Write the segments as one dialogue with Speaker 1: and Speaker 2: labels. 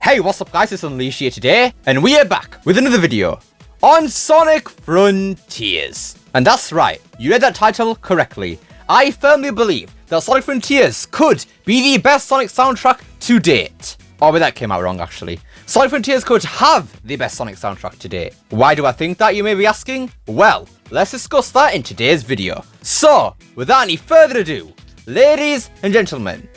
Speaker 1: Hey, what's up guys, it's Unleashed here today, and we are back with another video on Sonic Frontiers. And that's right, you read that title correctly. I firmly believe that Sonic Frontiers could be the best Sonic soundtrack to date. Oh wait, that came out wrong actually. Sonic Frontiers could have the best Sonic soundtrack to date. Why do I think that, you may be asking? Well, let's discuss that in today's video. So, without any further ado, ladies and gentlemen,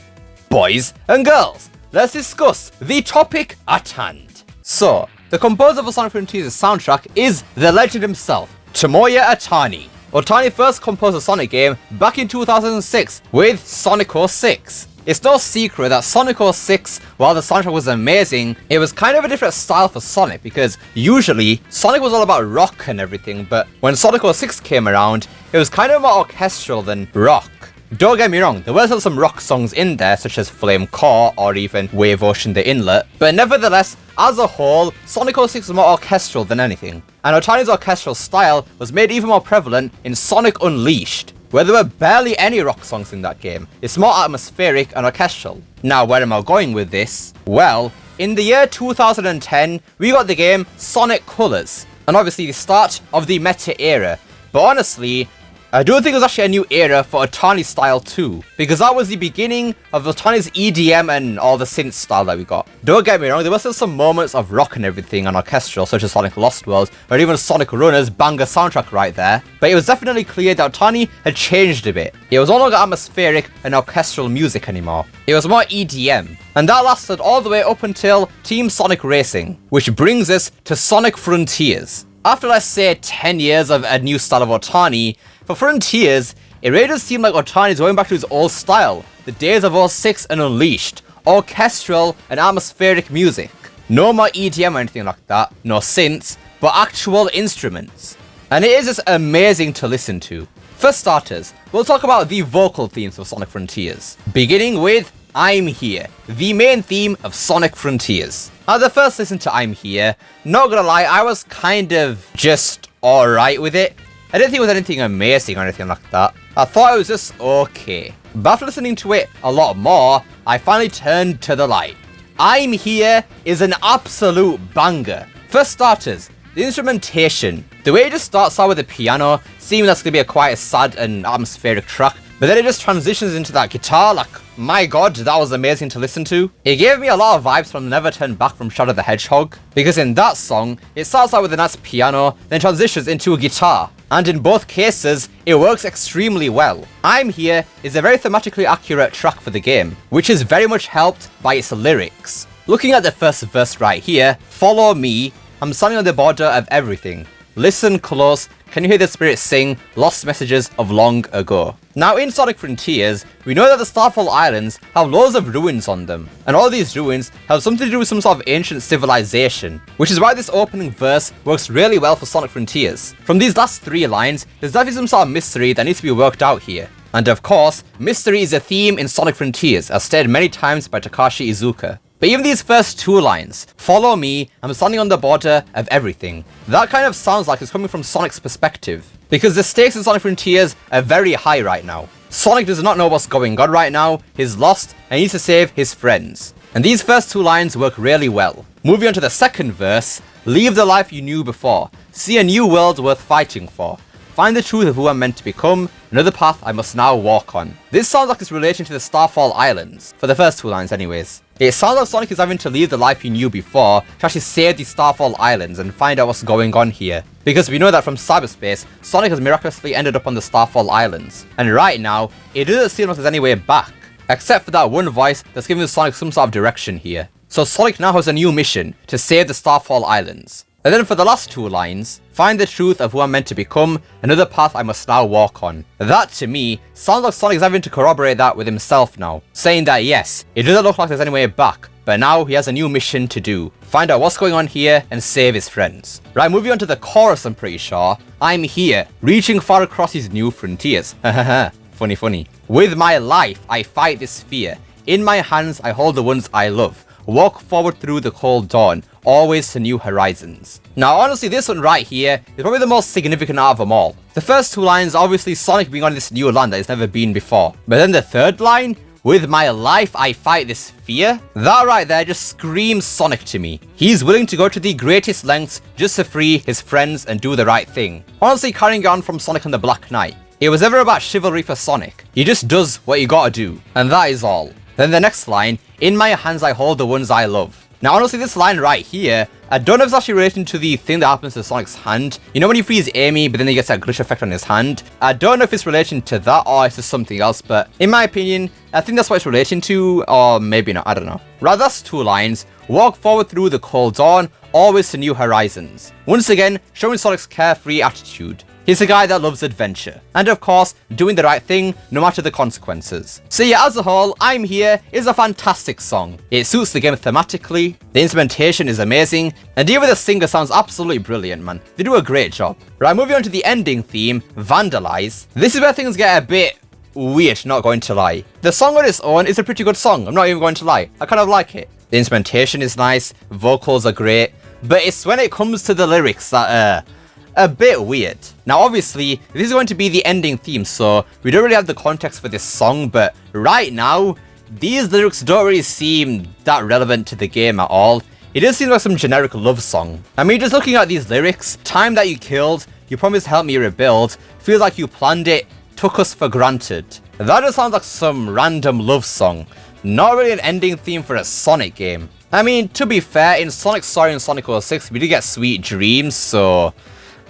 Speaker 1: boys and girls, let's discuss the topic at hand. So, the composer for Sonic Frontiers' soundtrack is the legend himself, Tomoya Ohtani. Ohtani first composed a Sonic game back in 2006 with Sonic 06. It's no secret that Sonic 06, while the soundtrack was amazing, it was kind of a different style for Sonic because usually Sonic was all about rock and everything, but when Sonic 06 came around, it was kind of more orchestral than rock. Don't get me wrong, there were still some rock songs in there such as Flame Core or even Wave Ocean The Inlet, but nevertheless, as a whole, Sonic 06 was more orchestral than anything. And Ohtani's orchestral style was made even more prevalent in Sonic Unleashed, where there were barely any rock songs in that game. It's more atmospheric and orchestral. Now, where am I going with this? Well, in the year 2010, we got the game Sonic Colors, and obviously the start of the meta era. But honestly, I do think it was actually a new era for Ohtani's style too, because that was the beginning of Ohtani's EDM and all the synth style that we got. Don't get me wrong, there were still some moments of rock and everything and orchestral, such as Sonic Lost World, or even Sonic Runners banger soundtrack right there, but it was definitely clear that Ohtani had changed a bit. It was no longer atmospheric and orchestral music anymore. It was more EDM, and that lasted all the way up until Team Sonic Racing, which brings us to Sonic Frontiers. After, let's say, 10 years of a new style of Ohtani, for Frontiers, it really does seem like Ohtani is going back to his old style, the days of 06 and Unleashed, orchestral and atmospheric music. No more EDM or anything like that, no synths, but actual instruments. And it is just amazing to listen to. For starters, we'll talk about the vocal themes of Sonic Frontiers, beginning with I'm Here, the main theme of Sonic Frontiers. At the first listen to I'm Here, not gonna lie, I was kind of just alright with it. I didn't think it was anything amazing or anything like that. I thought it was just okay. But after listening to it a lot more, I finally turned to the light. I'm Here is an absolute banger. For starters, the instrumentation. The way it just starts out with the piano, seeming that's going to be a quite sad and atmospheric track, but then it just transitions into that guitar, like, my god, that was amazing to listen to. It gave me a lot of vibes from Never Turn Back from Shadow the Hedgehog, because in that song, it starts out with a nice piano, then transitions into a guitar. And in both cases, it works extremely well. I'm Here is a very thematically accurate track for the game, which is very much helped by its lyrics. Looking at the first verse right here, follow me, I'm standing on the border of everything. Listen close, can you hear the spirit sing lost messages of long ago? Now in Sonic Frontiers, we know that the Starfall Islands have loads of ruins on them, and all these ruins have something to do with some sort of ancient civilization, which is why this opening verse works really well for Sonic Frontiers. From these last three lines, there's definitely some sort of mystery that needs to be worked out here. And of course, mystery is a theme in Sonic Frontiers, as stated many times by Takashi Iizuka. But even these first two lines, follow me, I'm standing on the border of everything, that kind of sounds like it's coming from Sonic's perspective. Because the stakes in Sonic Frontiers are very high right now. Sonic does not know what's going on right now, he's lost, and he needs to save his friends. And these first two lines work really well. Moving on to the second verse, leave the life you knew before, see a new world worth fighting for. Find the truth of who I'm meant to become, another path I must now walk on. This sounds like it's relating to the Starfall Islands, for the first two lines anyways. It sounds like Sonic is having to leave the life he knew before to actually save the Starfall Islands and find out what's going on here. Because we know that from cyberspace, Sonic has miraculously ended up on the Starfall Islands. And right now, it doesn't seem like there's any way back, except for that one voice that's giving Sonic some sort of direction here. So Sonic now has a new mission, to save the Starfall Islands. And then for the last two lines, find the truth of who I'm meant to become, another path I must now walk on. That to me, sounds like Sonic's having to corroborate that with himself now, saying that yes, it doesn't look like there's any way back, but now he has a new mission to do. Find out what's going on here and save his friends. Right, moving on to the chorus, I'm pretty sure. I'm here, reaching far across these new frontiers. Hahaha, funny. With my life, I fight this fear. In my hands, I hold the ones I love. Walk forward through the cold dawn, always to new horizons. Now honestly, this one right here is probably the most significant out of them all. The first two lines, obviously Sonic being on this new land that he's never been before. But then the third line, with my life I fight this fear. That right there just screams Sonic to me. He's willing to go to the greatest lengths just to free his friends and do the right thing. Honestly, carrying on from Sonic and the Black Knight, it was never about chivalry for Sonic. He just does what you gotta do, and that is all. Then the next line, in my hands I hold the ones I love. Now honestly, this line right here, I don't know if it's actually related to the thing that happens to Sonic's hand. You know when he frees Amy, but then he gets that glitch effect on his hand? I don't know if it's relating to that or it's just something else, but in my opinion, I think that's what it's relating to, or maybe not, I don't know. Right, that's 2 lines. Walk forward through the cold dawn, always to new horizons. Once again, showing Sonic's carefree attitude. He's a guy that loves adventure, and of course, doing the right thing no matter the consequences. So yeah, as a whole, I'm Here is a fantastic song. It suits the game thematically, the instrumentation is amazing, and even the singer sounds absolutely brilliant, man. They do a great job. Right, moving on to the ending theme, Vandalize. This is where things get a bit weird, not going to lie. The song on its own is a pretty good song, I'm not even going to lie. I kind of like it. The instrumentation is nice, vocals are great, but it's when it comes to the lyrics that a bit weird. Now obviously, this is going to be the ending theme, so we don't really have the context for this song, but right now, these lyrics don't really seem that relevant to the game at all. It does seem like some generic love song. I mean, just looking at these lyrics, time that you killed, you promised to help me rebuild, feels like you planned it, took us for granted. That just sounds like some random love song, not really an ending theme for a Sonic game. I mean, to be fair, in Sonic's Story and Sonic 06, we did get Sweet Dreams, so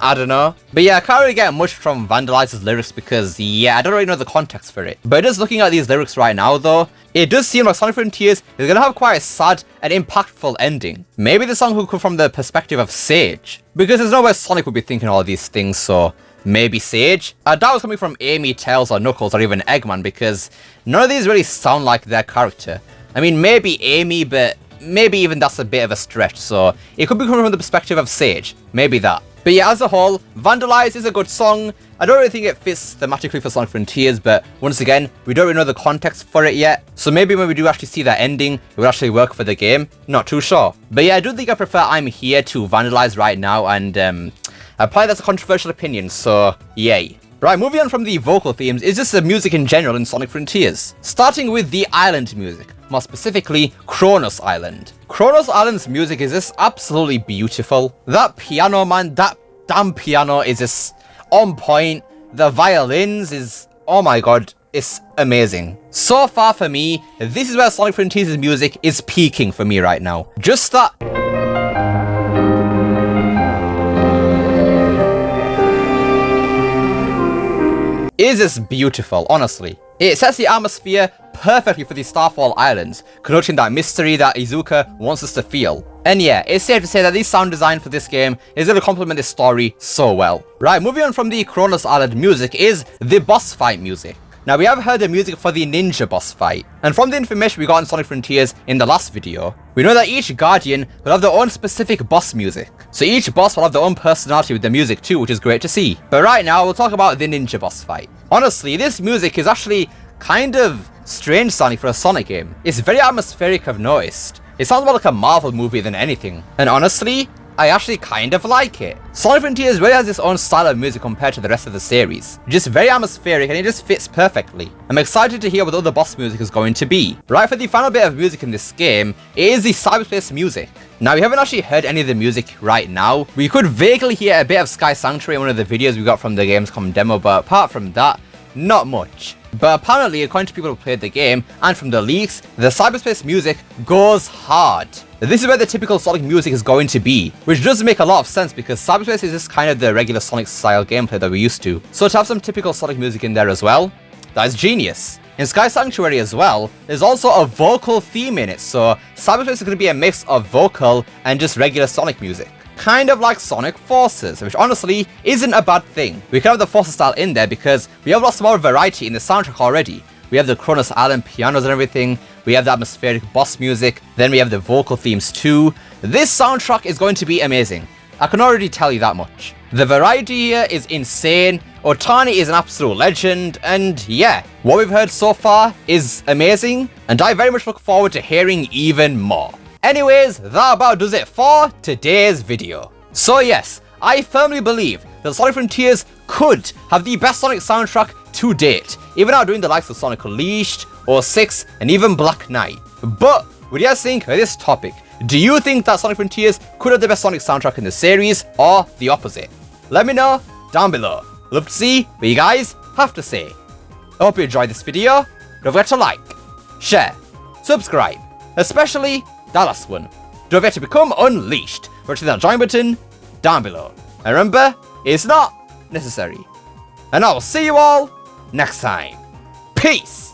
Speaker 1: I don't know. But yeah, I can't really get much from Vandalize's lyrics because, yeah, I don't really know the context for it. But just looking at these lyrics right now though, it does seem like Sonic Frontiers is going to have quite a sad and impactful ending. Maybe the song will come from the perspective of Sage, because there's no way Sonic would be thinking all these things, so maybe Sage? I doubt it's coming from Amy, Tails, or Knuckles, or even Eggman, because none of these really sound like their character. I mean, maybe Amy, but maybe even that's a bit of a stretch, so it could be coming from the perspective of Sage. Maybe that. But yeah, as a whole, Vandalize is a good song. I don't really think it fits thematically for Sonic Frontiers, but once again, we don't really know the context for it yet. So maybe when we do actually see that ending, it will actually work for the game. Not too sure. But yeah, I do think I prefer I'm Here to Vandalize right now, and probably that's a controversial opinion, so yay. Right, moving on from the vocal themes is just the music in general in Sonic Frontiers. Starting with the island music, more specifically Chronos Island. Chronos Island's music is just absolutely beautiful. That piano, man, that damn piano is just on point. The violins is, oh my god, it's amazing. So far for me, this is where Sonic Frontiers' music is peaking for me right now. Just that is just beautiful, honestly. It sets the atmosphere perfectly for the Starfall Islands, connoting that mystery that Iizuka wants us to feel. And yeah, it's safe to say that the sound design for this game is going to complement this story so well. Right, moving on from the Chronos Island music is the boss fight music. Now we have heard the music for the ninja boss fight, and from the information we got in Sonic Frontiers in the last video, we know that each Guardian will have their own specific boss music. So each boss will have their own personality with the music too, which is great to see. But right now, we'll talk about the ninja boss fight. Honestly, this music is actually kind of strange sounding for a Sonic game. It's very atmospheric, I've noticed. It sounds more like a Marvel movie than anything. And honestly, I actually kind of like it. Sonic Frontiers really has its own style of music compared to the rest of the series. Just very atmospheric and it just fits perfectly. I'm excited to hear what the other boss music is going to be. Right, for the final bit of music in this game, it is the cyberspace music. Now we haven't actually heard any of the music right now. We could vaguely hear a bit of Sky Sanctuary in one of the videos we got from the Gamescom demo, but apart from that, not much. But apparently, according to people who played the game, and from the leaks, the cyberspace music goes hard. This is where the typical Sonic music is going to be, which does make a lot of sense because cyberspace is just kind of the regular Sonic style gameplay that we're used to. So to have some typical Sonic music in there as well, that is genius. In Sky Sanctuary as well, there's also a vocal theme in it, so cyberspace is going to be a mix of vocal and just regular Sonic music. Kind of like Sonic Forces, which honestly isn't a bad thing. We can have the Forces style in there because we have lots more variety in the soundtrack already. We have the Chronos Island pianos and everything, we have the atmospheric boss music, then we have the vocal themes too. This soundtrack is going to be amazing. I can already tell you that much. The variety here is insane, Otani is an absolute legend, and yeah, what we've heard so far is amazing, and I very much look forward to hearing even more. Anyways, that about does it for today's video. So yes, I firmly believe that Sonic Frontiers could have the best Sonic soundtrack to date, even outdoing the likes of Sonic Unleashed 06, and even Black Knight. But what do you guys think of this topic? Do you think that Sonic Frontiers could have the best Sonic soundtrack in the series, or the opposite? Let me know down below. Love to see what you guys have to say. I hope you enjoyed this video. Don't forget to like, share, subscribe, especially that last one. Don't forget to become unleashed. Remember that join button down below. And remember, it's not necessary. And I'll see you all next time. Peace!